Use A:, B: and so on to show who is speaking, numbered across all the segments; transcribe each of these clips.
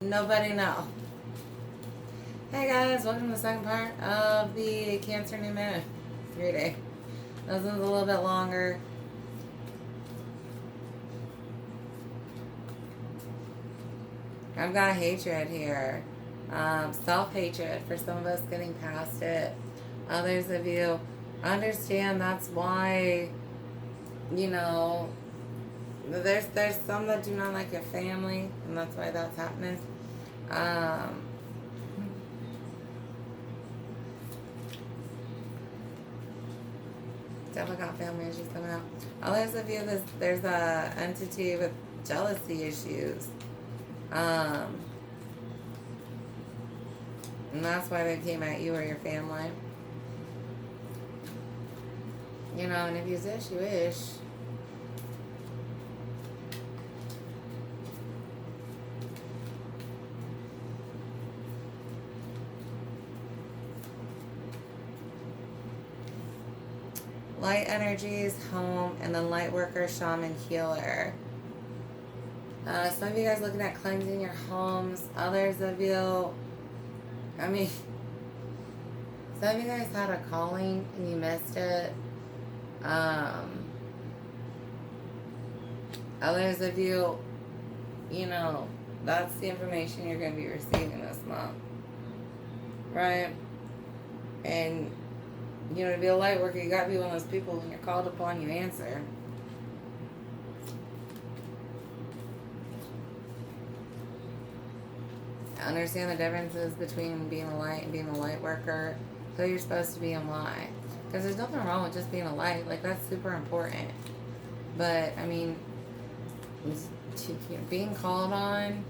A: nobody know. Hey guys, welcome to the second part of the Cancer New Moon reading. This one's a little bit longer. I've got hatred here. Self-hatred for some of us getting past it. Others of you understand that's why, there's some that do not like your family, and that's why that's happening. Definitely got family issues coming out. Others of you, there's a entity with jealousy issues. And that's why they came at you or your family. And if you wish, you wish. Light energies, home, and then light worker, shaman, healer. Some of you guys looking at cleansing your homes. Others of you, some of you guys had a calling and you missed it. Others of you, that's the information you're going to be receiving this month. Right? And, to be a light worker, you got to be one of those people when you're called upon, you answer. Understand the differences between being a light and being a light worker. So you're supposed to be in light. Because there's nothing wrong with just being a light. Like, that's super important. But, being called on,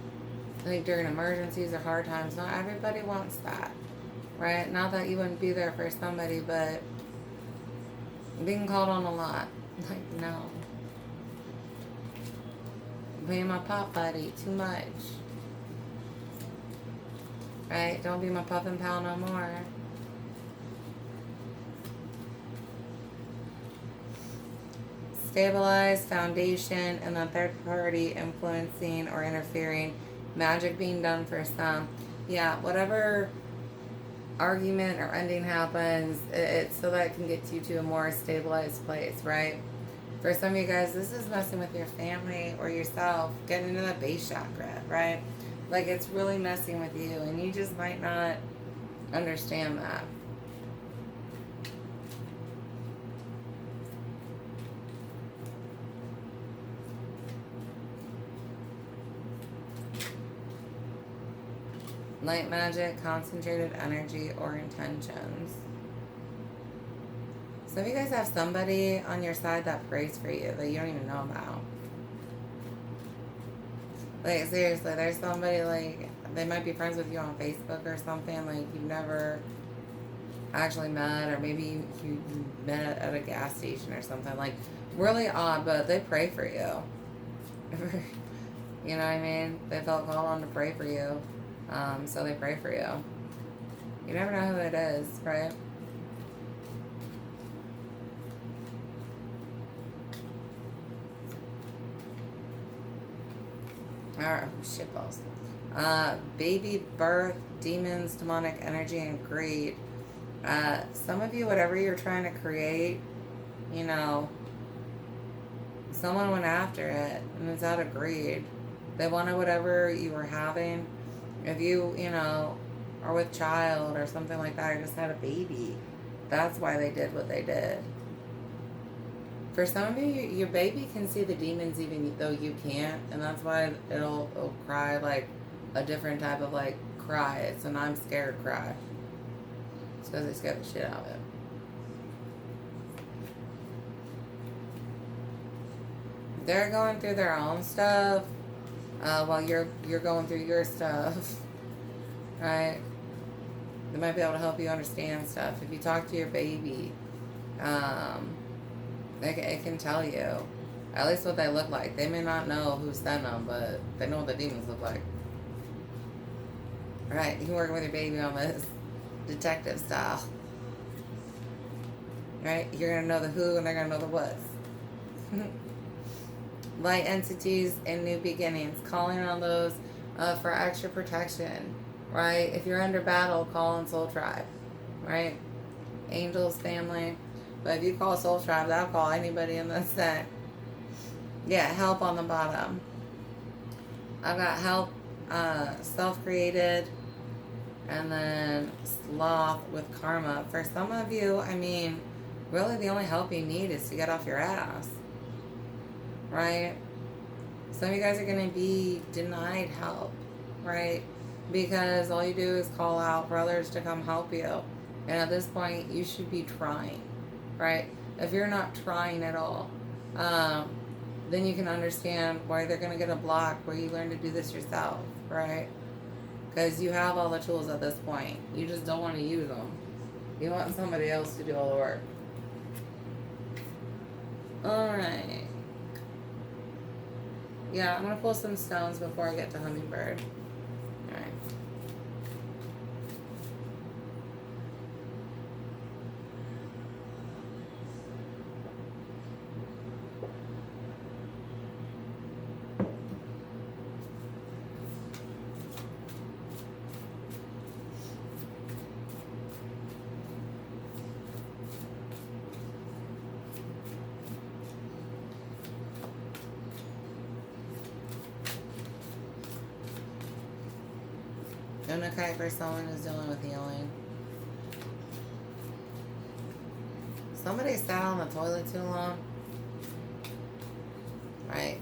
A: like, during emergencies or hard times, not everybody wants that. Right? Not that you wouldn't be there for somebody, but being called on a lot. Like, no. Being my pop buddy, too much. Right? Don't be my pup and pal no more. Stabilize, foundation, and then third party influencing or interfering. Magic being done for some. Yeah, whatever argument or ending happens, it's so that it can get you to a more stabilized place, right? For some of you guys, this is messing with your family or yourself, getting into the base chakra, right? Like, it's really messing with you, and you just might not understand that. Light magic, concentrated energy, or intentions. Some of you guys have somebody on your side that prays for you that you don't even know about. Like, seriously, there's somebody, like, they might be friends with you on Facebook or something, like, you've never actually met, or maybe you met at a gas station or something, like, really odd, but they pray for you. You know what I mean? They felt called on to pray for you, so they pray for you. You never know who it is, right? Alright, shitballs. Baby birth, demons, demonic energy, and greed. Some of you, whatever you're trying to create, someone went after it, and it's out of greed. They wanted whatever you were having. If you, are with child or something like that, or just had a baby, that's why they did what they did. For some of you, your baby can see the demons even though you can't, and that's why it'll cry like a different type of like cry. It's an I'm scared cry. It's because they scared the shit out of it. They're going through their own stuff while you're going through your stuff, right? They might be able to help you understand stuff. If you talk to your baby, it can tell you at least what they look like. They may not know who sent them, but they know what the demons look like. Right? You can work with your baby on this detective style. Right? You're going to know the who and they're going to know the what's. Light entities and new beginnings. Calling on those for extra protection, right? If you're under battle, call on Soul Tribe, right? Angels, family. But if you call Soul Tribe, that'll call anybody in the set. Yeah, help on the bottom. I've got help, self-created, and then sloth with karma. For some of you, I mean, really the only help you need is to get off your ass, right? Some of you guys are going to be denied help, right? Because all you do is call out for others to come help you. And at this point, you should be trying, right? If you're not trying at all, then you can understand why they're going to get a block where you learn to do this yourself, right? Because you have all the tools at this point. You just don't want to use them. You want somebody else to do all the work. Alright. Yeah, I'm going to pull some stones before I get to hummingbird. Alright. Unakai for someone who's dealing with healing. Somebody sat on the toilet too long. Right.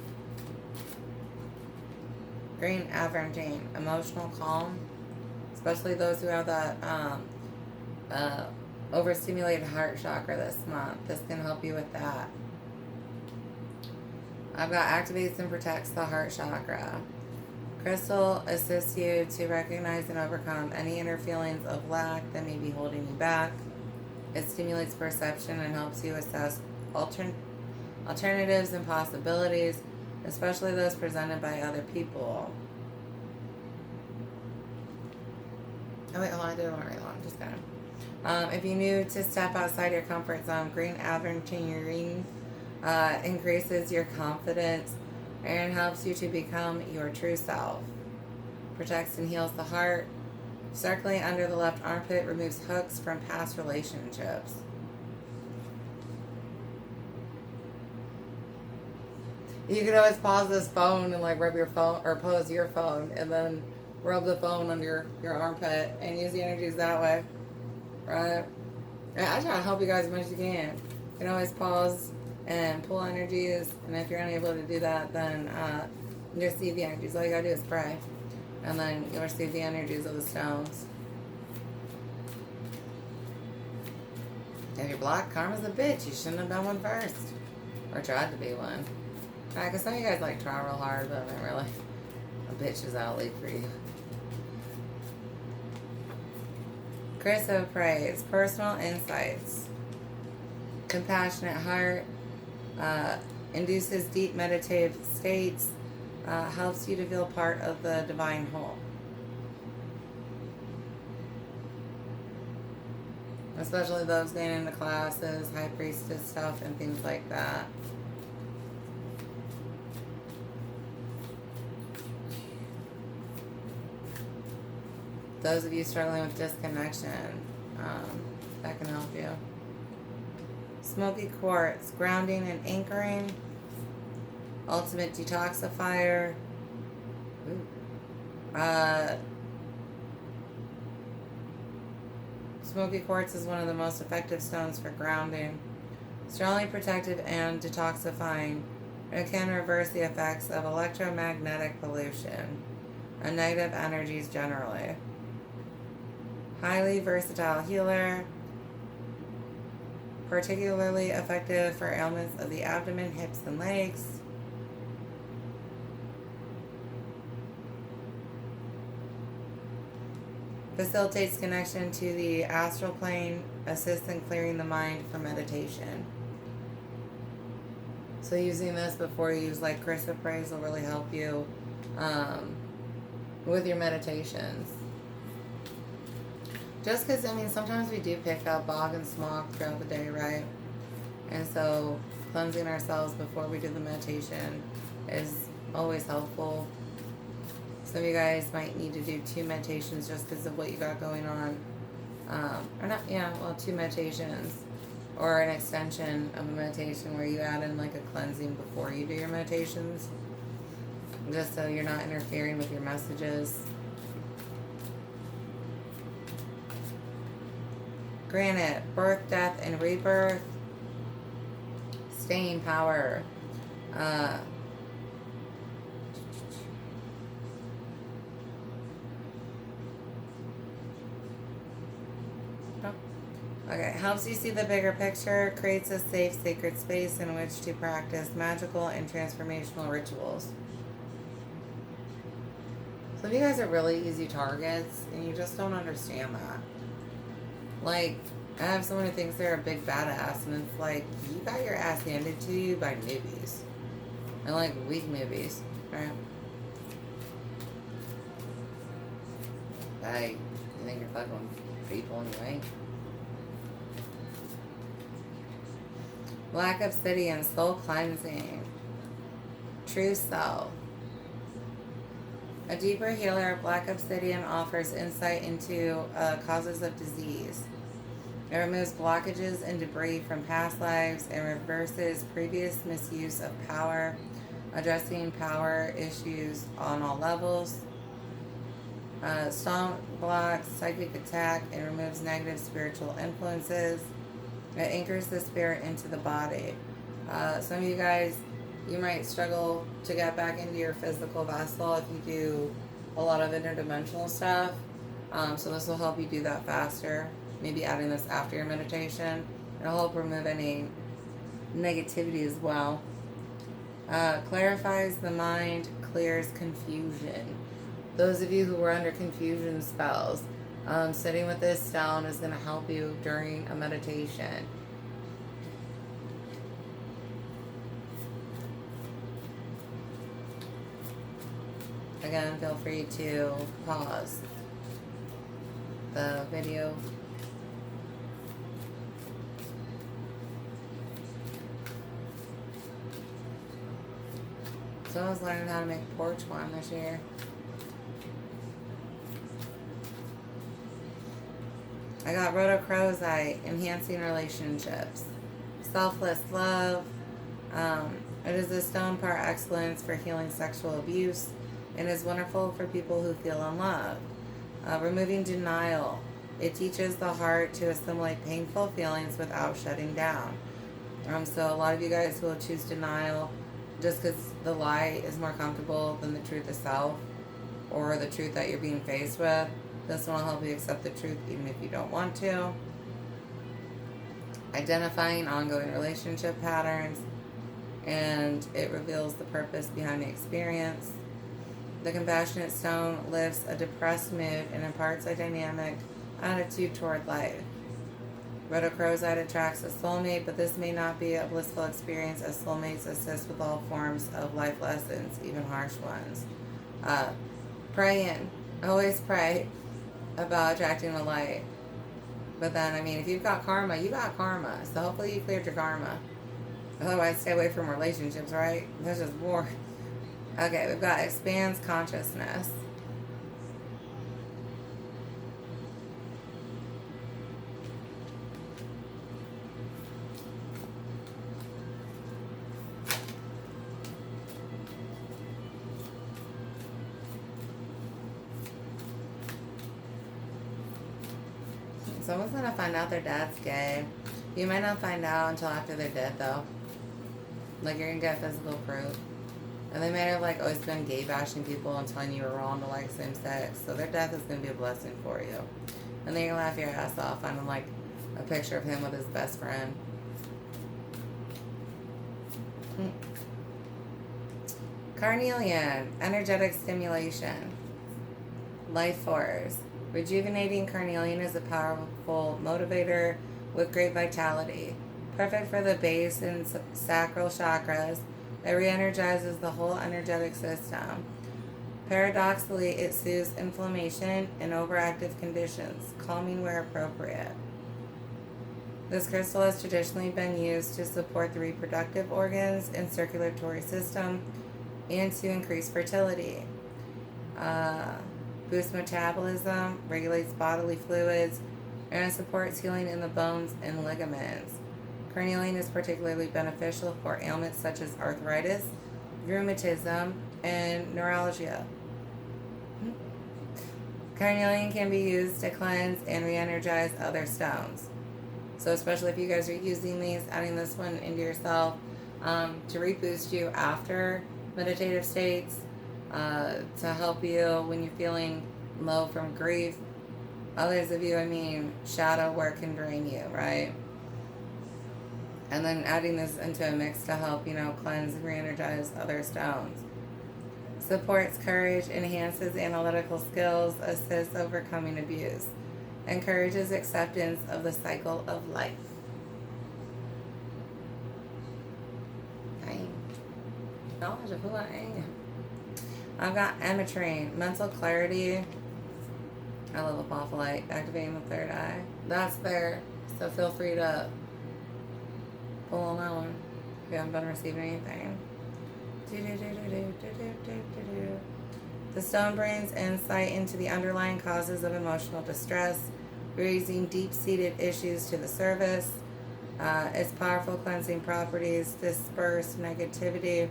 A: Green Aventine. Emotional calm. Especially those who have that overstimulated heart chakra this month. This can help you with that. I've got activates and protects the heart chakra. Crystal assists you to recognize and overcome any inner feelings of lack that may be holding you back. It stimulates perception and helps you assess alternatives and possibilities, especially those presented by other people. Oh wait, hold on, I did one right long. Just kidding. If you knew to step outside your comfort zone, Green Aventurine increases your confidence and helps you to become your true self. Protects and heals the heart. Circling under the left armpit removes hooks from past relationships. You can always pause this phone and like rub your phone, or pose your phone and then rub the phone under your armpit and use the energies that way, right? And I try to help you guys as much as you can. You can always pause and pull energies, and if you're unable to do that, then receive the energies. All you gotta do is pray, and then you'll receive the energies of the stones. If you're blocked, karma's a bitch. You shouldn't have done one first, or tried to be one. Because some of you guys like try real hard, but I mean, really, a bitch is out late for you. Chris of Praise, personal insights, compassionate heart. Induces deep meditative states, helps you to feel part of the divine whole. Especially those getting into classes, high priestess stuff, and things like that. Those of you struggling with disconnection, that can help you. Smoky quartz, grounding and anchoring. Ultimate detoxifier. Smoky quartz is one of the most effective stones for grounding. Strongly protective and detoxifying. It can reverse the effects of electromagnetic pollution and negative energies generally. Highly versatile healer. Particularly effective for ailments of the abdomen, hips, and legs. Facilitates connection to the astral plane, assists in clearing the mind for meditation. So using this before you use like Chris of Praise will really help you with your meditations. Just because, I mean, sometimes we do pick up bog and smog throughout the day, right? And so cleansing ourselves before we do the meditation is always helpful. So Some of you guys might need to do 2 meditations just because of what you got going on. Or not, yeah, well, 2 meditations. Or an extension of a meditation where you add in like a cleansing before you do your meditations. Just so you're not interfering with your messages. Granite, birth, death, and rebirth. Staying power. Okay, helps you see the bigger picture, creates a safe, sacred space in which to practice magical and transformational rituals. Some of you guys are really easy targets, and you just don't understand that. Like, I have someone who thinks they're a big badass, and it's like, you got your ass handed to you by newbies. And like, weak newbies, right? Hey, you think you're fucking people anyway? Black obsidian, soul cleansing. True self. A deeper healer, black obsidian offers insight into causes of disease. It removes blockages and debris from past lives and reverses previous misuse of power, addressing power issues on all levels. Stone blocks psychic attack and removes negative spiritual influences. It anchors the spirit into the body. Some of you guys, you might struggle to get back into your physical vessel if you do a lot of interdimensional stuff. So this will help you do that faster. Maybe adding this after your meditation. It'll help remove any negativity as well. Clarifies the mind, clears confusion. Those of you who were under confusion spells, sitting with this stone is going to help you during a meditation. Again, feel free to pause the video. So I was learning how to make porch wine this year. I got rhodochrosite, enhancing relationships. Selfless love. It is a stone par excellence for healing sexual abuse and is wonderful for people who feel unloved. Removing denial. It teaches the heart to assimilate painful feelings without shutting down. So a lot of you guys will choose denial just because the lie is more comfortable than the truth itself or the truth that you're being faced with. This one will help you accept the truth even if you don't want to. Identifying ongoing relationship patterns, and it reveals the purpose behind the experience. The compassionate stone lifts a depressed mood and imparts a dynamic attitude toward life. Rhodochrosite attracts a soulmate, but this may not be a blissful experience as soulmates assist with all forms of life lessons, even harsh ones. Praying. Always pray about attracting the light. But then, I mean, if you've got karma, you got karma. So hopefully you cleared your karma. Otherwise, stay away from relationships, right? There's just more. Okay, we've got expands consciousness. Someone's gonna find out their dad's gay. You might not find out until after they're dead, though. Like, you're gonna get physical proof. And they might have, like, always been gay bashing people and telling you were wrong to like same sex. So their death is gonna be a blessing for you. And then you're gonna laugh your ass off finding, like, a picture of him with his best friend. Carnelian, energetic stimulation. Life force. Rejuvenating carnelian is a powerful motivator with great vitality. Perfect for the base and sacral chakras. It re-energizes the whole energetic system. Paradoxically, it soothes inflammation and overactive conditions, calming where appropriate. This crystal has traditionally been used to support the reproductive organs and circulatory system and to increase fertility. uh, boosts metabolism, regulates bodily fluids, and supports healing in the bones and ligaments. Carnelian is particularly beneficial for ailments such as arthritis, rheumatism, and neuralgia. Carnelian can be used to cleanse and re-energize other stones. So especially if you guys are using these, adding this one into yourself to reboost you after meditative states, to help you when you're feeling low from grief. Others of you, shadow work can drain you, right? And then adding this into a mix to help, cleanse and re-energize other stones. Supports courage, enhances analytical skills, assists overcoming abuse, encourages acceptance of the cycle of life. Okay. Knowledge of who I am. I've got ametrine, mental clarity. I love apophyllite, activating the third eye. That's there, so feel free to pull on that one if you haven't been receiving anything. The stone brings insight into the underlying causes of emotional distress, raising deep-seated issues to the surface. Its powerful cleansing properties disperse negativity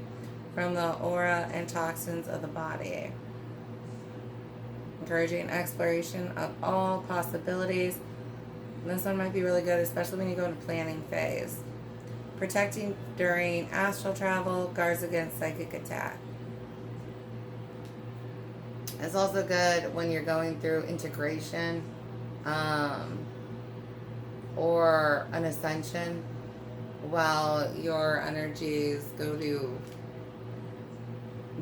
A: from the aura and toxins of the body, encouraging exploration of all possibilities. This one might be really good, especially when you go into planning phase. Protecting during astral travel, guards against psychic attack. It's also good when you're going through integration or an ascension while your energies go to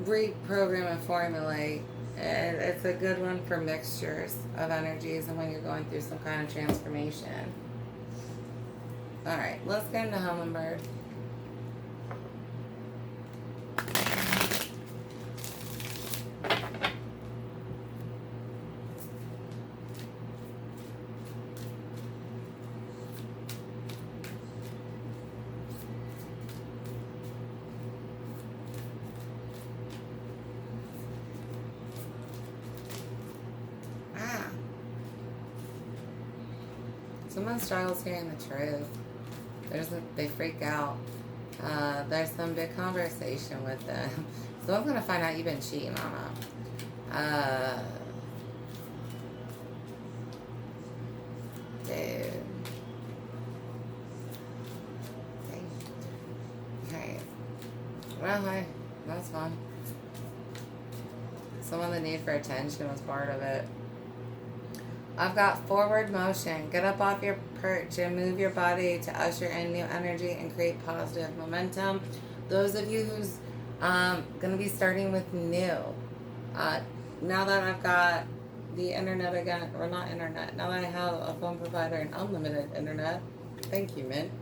A: reprogram and formulate. And it's a good one for mixtures of energies and when you're going through some kind of transformation. Alright, let's get into Hummingbird. Someone struggles hearing the truth. They freak out. There's some big conversation with them. So I'm going to find out you've been cheating on them. Dude. Okay. Well, hey, that's fun. Someone the need for attention was part of it. I've got forward motion. Get up off your perch and move your body to usher in new energy and create positive momentum. Those of you who's going to be starting with new. Now that I've got the internet again, or not internet, now that I have a phone provider and unlimited internet, thank you, Mint.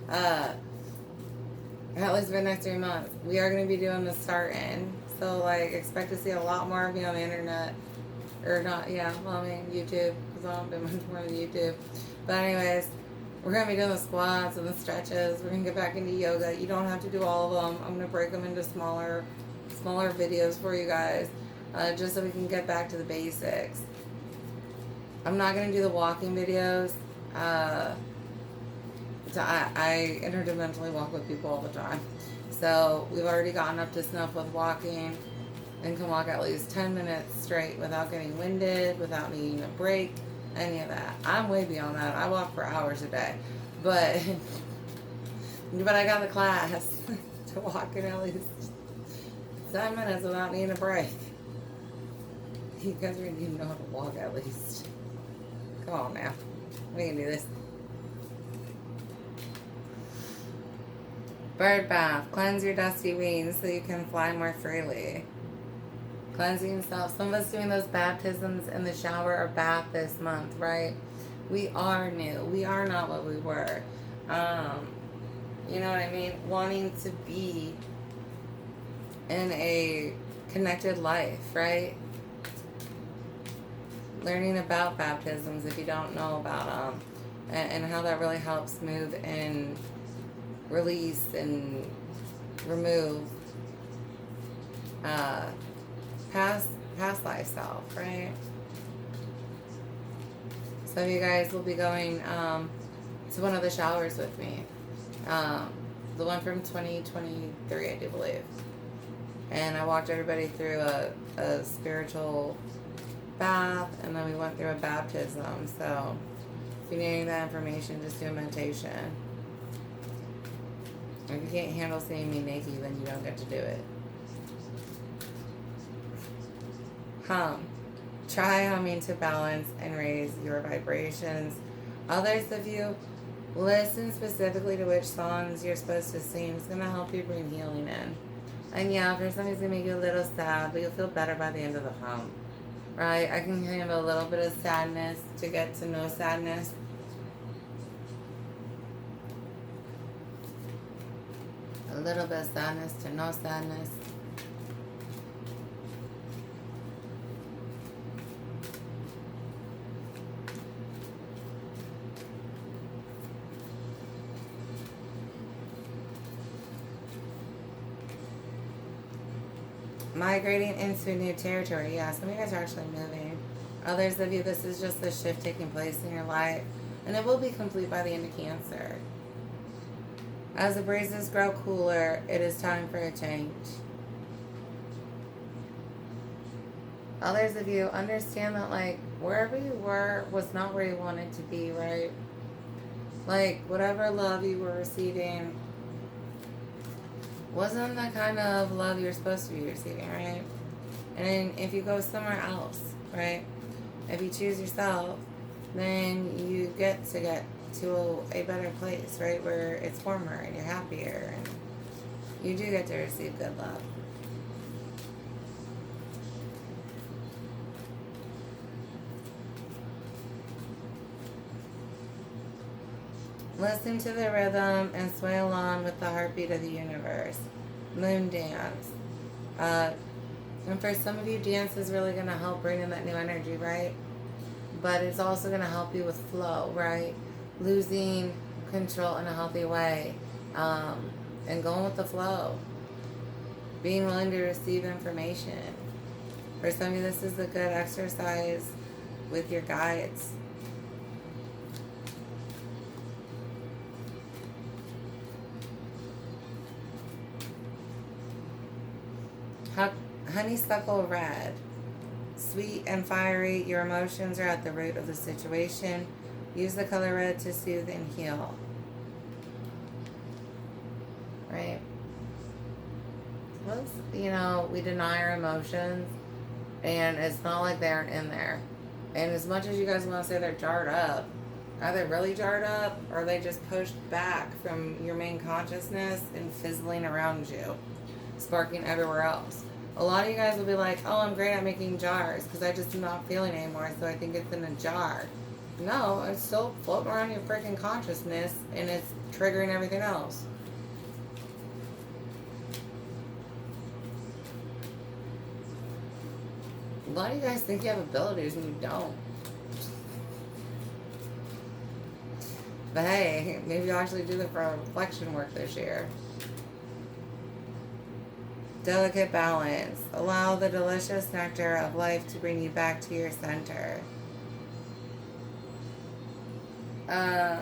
A: At least for the next 3 months, we are going to be doing the start-in. So, expect to see a lot more of me on the internet. Or not, YouTube, because I don't do much more than YouTube. But anyways, we're going to be doing the squats and the stretches. We're going to get back into yoga. You don't have to do all of them. I'm going to break them into smaller videos for you guys, just so we can get back to the basics. I'm not going to do the walking videos. So I interdimensionally walk with people all the time. So we've already gotten up to snuff with walking. And can walk at least 10 minutes straight without getting winded, without needing a break, any of that. I'm way beyond that. I walk for hours a day. But I got the class to walk in at least 10 minutes without needing a break. You guys really need to know how to walk at least. Come on now. We can do this. Bird bath. Cleanse your dusty wings so you can fly more freely. Cleansing yourself. Some of us doing those baptisms in the shower or bath this month, right? We are new. We are not what we were. You know what I mean? Wanting to be in a connected life, right? Learning about baptisms if you don't know about them. And how that really helps move and release and remove past life self, right? Some of you guys will be going to one of the showers with me. The one from 2023, I do believe. And I walked everybody through a spiritual bath, and then we went through a baptism. So if you're needing that information, just do a meditation. If you can't handle seeing me naked, then you don't get to do it. Try humming to balance and raise your vibrations. Others of you, listen specifically to which songs you're supposed to sing. It's going to help you bring healing in. And yeah, for some, it's going to make you a little sad, but you'll feel better by the end of the hum. Right? I can handle a little bit of sadness to get to no sadness. A little bit of sadness to no sadness. Migrating into new territory. Yeah, some of you guys are actually moving. Others of you, this is just a shift taking place in your life, and it will be complete by the end of Cancer. As the breezes grow cooler, it is time for a change. Others of you, understand that, like, wherever you were was not where you wanted to be, right? Like, whatever love you were receiving wasn't the kind of love you're supposed to be receiving, right? And if you go somewhere else, right? If you choose yourself, then you get to a better place, right? Where it's warmer and you're happier and you do get to receive good love. Listen to the rhythm and sway along with the heartbeat of the universe. Moon dance. And for some of you, dance is really going to help bring in that new energy, right? But it's also going to help you with flow, right? Losing control in a healthy way. And going with the flow. Being willing to receive information. For some of you, this is a good exercise with your guides. Honeysuckle red. Sweet and fiery, your emotions are at the root of the situation. Use the color red to soothe and heal. Right? Once, we deny our emotions, and it's not like they aren't in there. And as much as you guys want to say they're jarred up, are they really jarred up, or are they just pushed back from your main consciousness and fizzling around you, sparking everywhere else? A lot of you guys will be like, oh, I'm great at making jars because I just am not feeling it anymore, so I think it's in a jar. No, it's still floating around your freaking consciousness, and it's triggering everything else. A lot of you guys think you have abilities and you don't. But hey, maybe you'll actually do the reflection work this year. Delicate balance. Allow the delicious nectar of life to bring you back to your center. Sorry,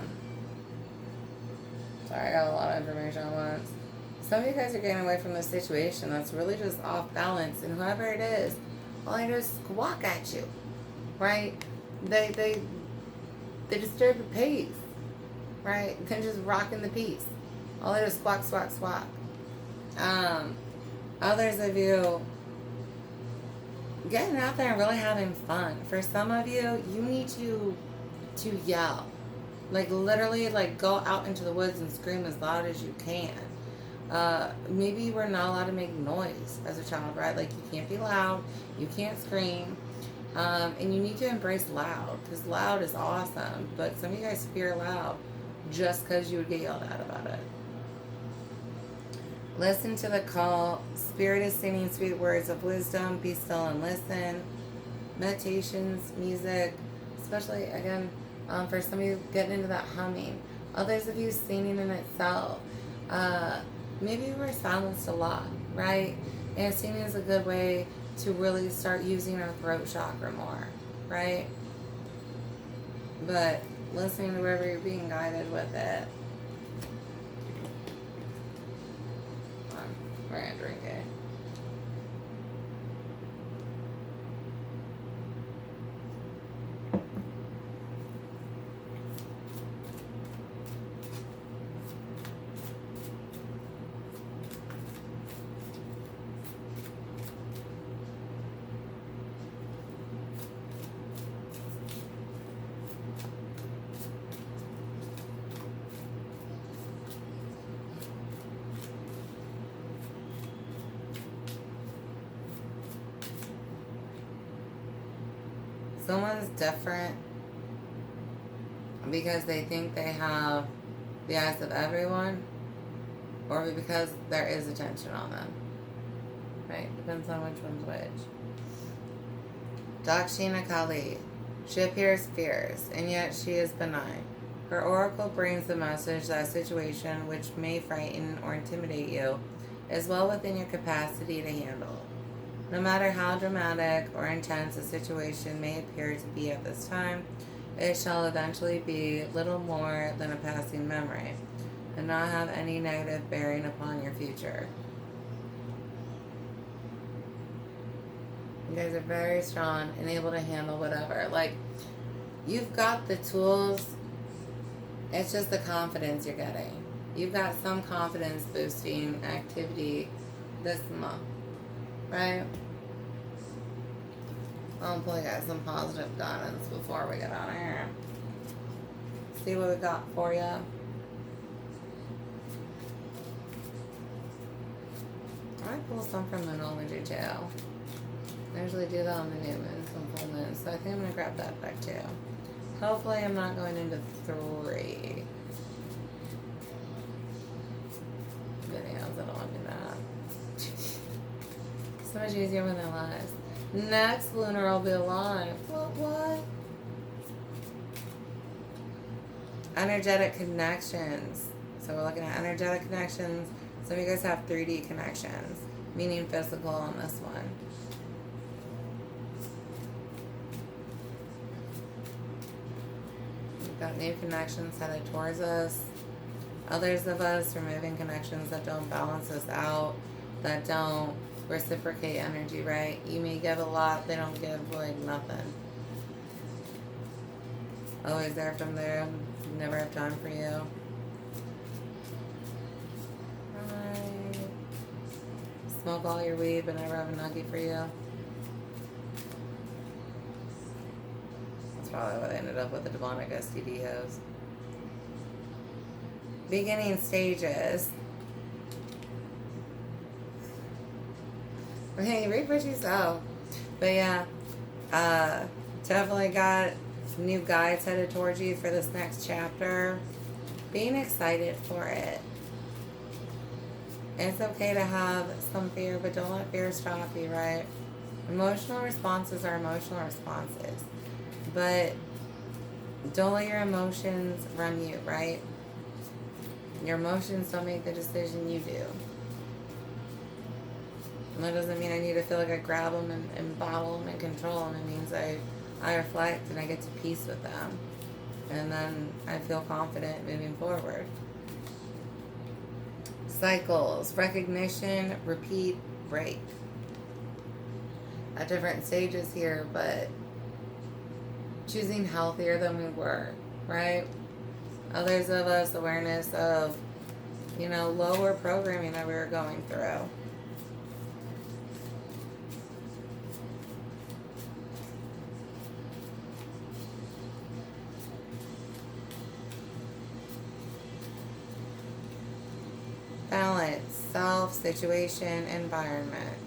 A: I got a lot of information at once. Some of you guys are getting away from the situation that's really just off balance, and whoever it is, all they do is squawk at you, right? They disturb the peace, right? They're just rocking the peace. All they do is squawk, squawk, squawk. Others of you getting out there and really having fun. For some of you, you need to yell. Like literally, like go out into the woods and scream as loud as you can. Maybe you were not allowed to make noise as a child, right? Like you can't be loud, you can't scream, and you need to embrace loud, because loud is awesome. But some of you guys fear loud just because you would get yelled at about it. Listen to the call. Spirit is singing sweet words of wisdom. Be still and listen. Meditations, music, especially, again, for some of you getting into that humming. Others of you singing in itself. Maybe you were silenced a lot, right? And singing is a good way to really start using our throat chakra more, right? But listening to wherever you're being guided with it. We're gonna drink it. Someone's different because they think they have the eyes of everyone, or because there is attention on them. Right? Depends on which one's which. Dakshina Kali. She appears fierce, and yet she is benign. Her oracle brings the message that a situation which may frighten or intimidate you is well within your capacity to handle. No matter how dramatic or intense a situation may appear to be at this time, it shall eventually be little more than a passing memory, and not have any negative bearing upon your future. You guys are very strong and able to handle whatever. Like, you've got the tools, it's just the confidence you're getting. You've got some confidence boosting activity this month. Right? I'll pull you guys some positive guidance before we get out of here. See what we got for you. I pull some from the Nullity too. I usually do that on the new moons and full moons, so I think I'm going to grab that back too. Hopefully I'm not going into 3 videos. I don't want to do that. So much easier when they're live. Next lunar will be alive. What? Energetic connections. So we're looking at energetic connections. Some of you guys have 3D connections, meaning physical on this one. We've got new connections headed towards us. Others of us removing connections that don't balance us out, that don't reciprocate energy, right? You may give a lot, they don't give like nothing. Always there from there, never have time for you. Right. Smoke all your weed, but never have a nugget for you. That's probably what I ended up with the demonic STD hose. Beginning stages. Hey, read what you sow. But yeah, definitely got new guides headed towards you for this next chapter. Being excited for it. It's okay to have some fear, but don't let fear stop you, right? Emotional responses are emotional responses. But don't let your emotions run you, right? Your emotions don't make the decision, you do. And that doesn't mean I need to feel like I grab them and bottle them and control them. It means I reflect and I get to peace with them. And then I feel confident moving forward. Cycles, recognition, repeat, break. At different stages here, but choosing healthier than we were, right? Others of us, awareness of, lower programming that we were going through. Balance, self, situation, environment.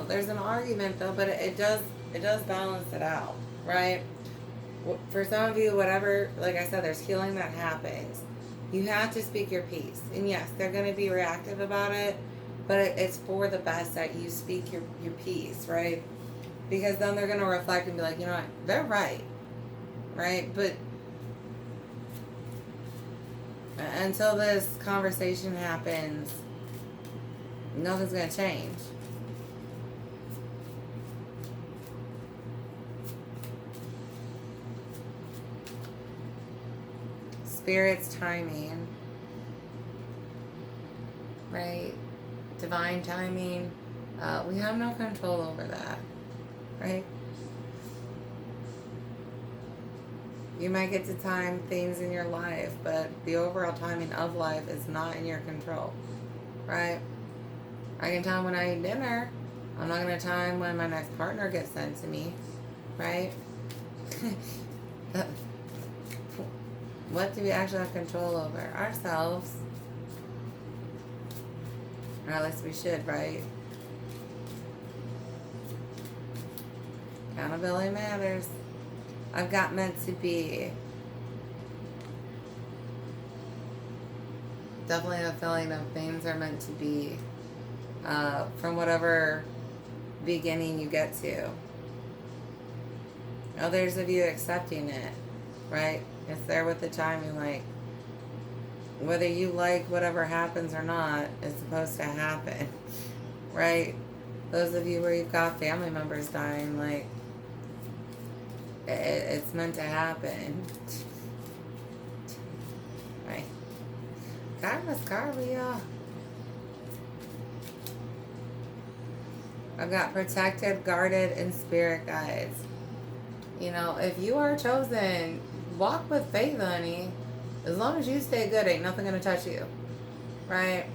A: There's an argument though, but it does balance it out, right? For some of you, whatever, like I said, there's healing that happens. You have to speak your piece. And yes, they're going to be reactive about it, but it's for the best that you speak your piece, right? Because then they're going to reflect and be like, you know what, they're right? But Until this conversation happens, nothing's going to change. Spirit's timing, right? Divine timing. We have no control over that, right? You might get to time things in your life, but the overall timing of life is not in your control, right? I can time when I eat dinner. I'm not going to time when my next partner gets sent to me, right? What do we actually have control over? Ourselves. Or at least we should, right? Accountability matters. I've got meant to be. Definitely a feeling of things are meant to be from whatever beginning you get to. Others of you accepting it, right? It's there with the timing, like, whether you like whatever happens or not, it's supposed to happen, right? Those of you where you've got family members dying, like, it's meant to happen, right? Karma's Carlia. I've got protected, guarded, and spirit guides. You know, if you are chosen, walk with faith, honey. As long as you stay good, ain't nothing gonna touch you, right?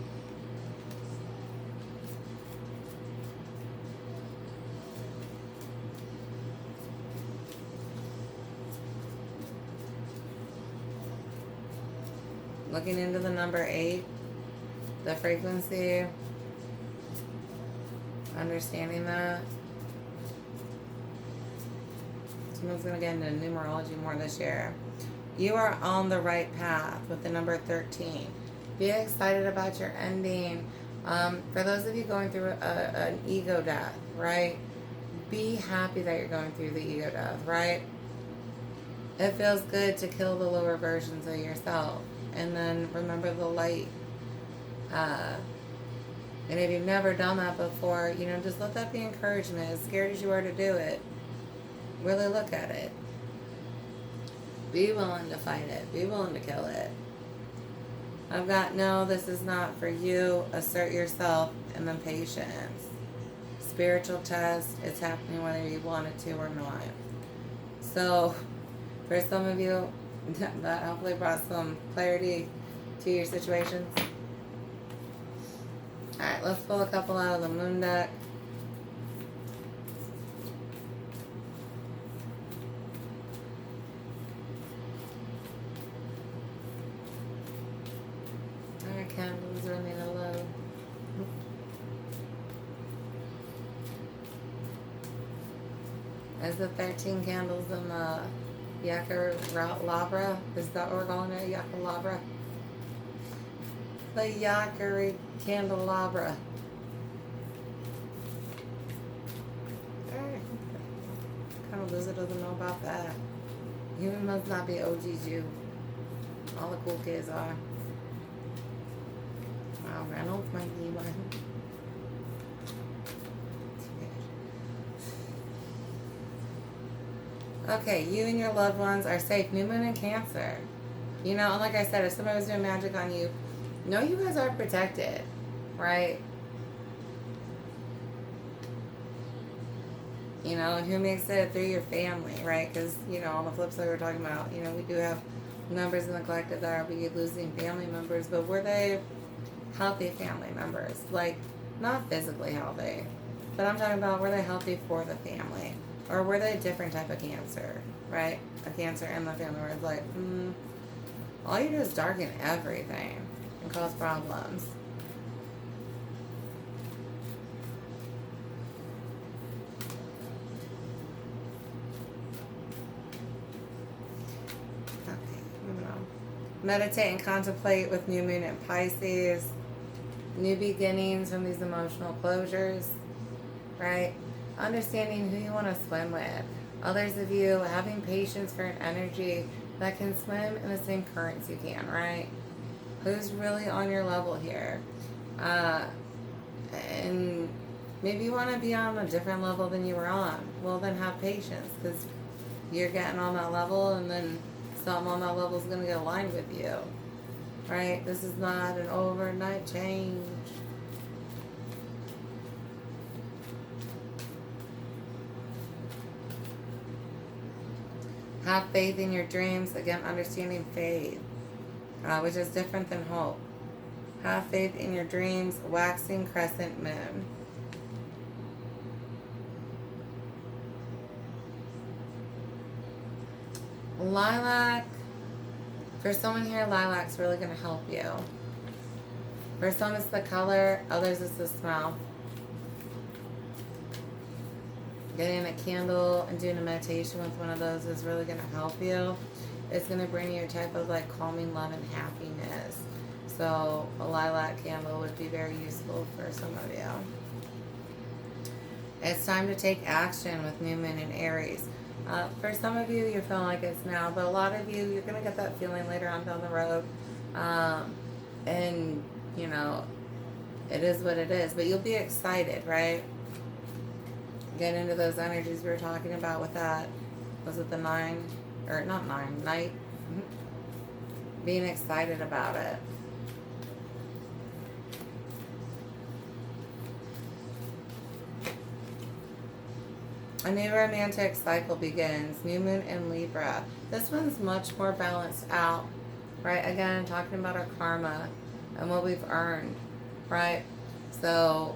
A: Looking into the number 8, the frequency, understanding that. Someone's going to get into numerology more this year. You are on the right path with the number 13. Be excited about your ending. For those of you going through an ego death, right? Be happy that you're going through the ego death, right? It feels good to kill the lower versions of yourself. And then remember the light. And if you've never done that before, you know, just let that be encouragement. As scared as you are to do it, really look at it. Be willing to fight it. Be willing to kill it. I've got, no, this is not for you. Assert yourself, and then patience. Spiritual test. It's happening whether you want it to or not. So, for some of you, that hopefully brought some clarity to your situations. Alright, let's pull a couple out of the moon deck. Alright, candles running low. Is the 13 candles in the Yakalabra? Is that what we're calling it? Yakalabra? The Yakari candelabra. Kind of loser doesn't know about that. You must not be OG Jew. All the cool kids are. Wow, Reynolds might be one. Okay, you and your loved ones are safe. New moon in Cancer. You know, like I said, if somebody was doing magic on you, know you guys are protected, right? You know, and who makes it through your family, right? Because, you know, on the flip side, we're talking about, you know, we do have members in the collective that are losing family members, but were they healthy family members? Like, not physically healthy, but I'm talking about, were they healthy for the family? Or were they a different type of cancer, right? A cancer in the family where it's like, all you do is darken everything and cause problems. Okay, moving on. Meditate and contemplate with new moon in Pisces. New beginnings from these emotional closures, right? Understanding who you want to swim with. Others of you having patience for an energy that can swim in the same currents you can, right? Who's really on your level here? And maybe you want to be on a different level than you were on. Well, then have patience, because you're getting on that level, and then something on that level is going to get aligned with you. Right? This is not an overnight change. Have faith in your dreams. Again, understanding faith, which is different than hope. Have faith in your dreams. Waxing crescent moon. Lilac. For someone here, lilac's really going to help you. For some, it's the color. Others, it's the smell. Getting a candle and doing a meditation with one of those is really going to help you. It's going to bring you a type of like calming love and happiness. So a lilac candle would be very useful for some of you. It's time to take action with New Moon in Aries. For some of you, you're feeling like it's now, but a lot of you, you're going to get that feeling later on down the road. And, you know, it is what it is. But you'll be excited, right? Get into those energies we were talking about with that. Was it the 9? Or not 9, night? Being excited about it. A new romantic cycle begins. New Moon in Libra. This one's much more balanced out, right? Again, talking about our karma and what we've earned, right? So,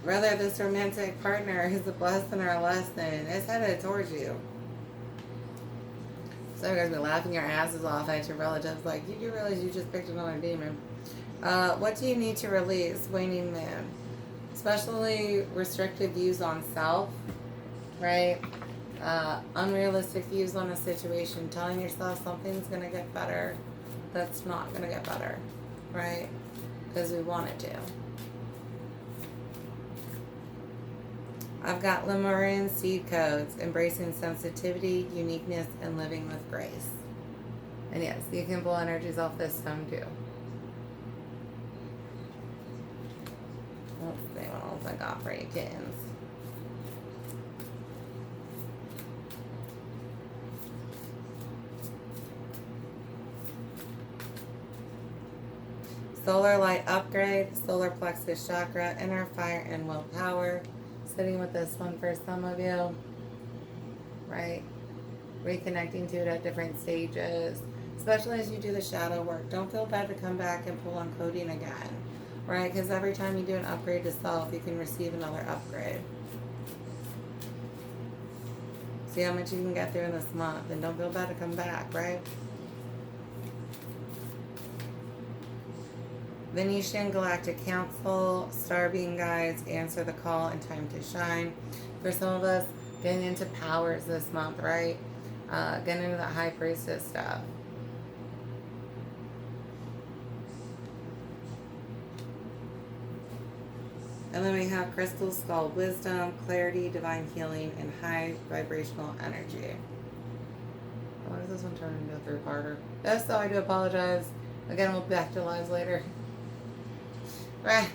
A: whether this romantic partner is a blessing or a lesson, it's headed towards you. So, you guys be laughing your asses off at your relatives like, you do realize you just picked another demon. What do you need to release? Waning Moon. Especially restrictive views on self. Right? Unrealistic views on a situation, telling yourself something's going to get better that's not going to get better, right? Because we want it to. I've got Lemurian seed codes, embracing sensitivity, uniqueness, and living with grace. And yes, you can pull energies off this stone too. Let's see what else I got for you kittens. Solar light upgrade, solar plexus chakra, inner fire and willpower. Sitting with this one for some of you, right? Reconnecting to it at different stages, especially as you do the shadow work. Don't feel bad to come back and pull on coding again, right? Because every time you do an upgrade to self, you can receive another upgrade. See how much you can get through in this month, and don't feel bad to come back, right? Venetian Galactic Council, Star Being Guides, answer the call and time to shine. For some of us, getting into powers this month, right? Getting into the High Priestess stuff. And then we have Crystal Skull Wisdom, Clarity, Divine Healing, and High Vibrational Energy. Why does this one turn into a 3-parter? Yes, so I do apologize. Again, we'll be back to lives later. Right.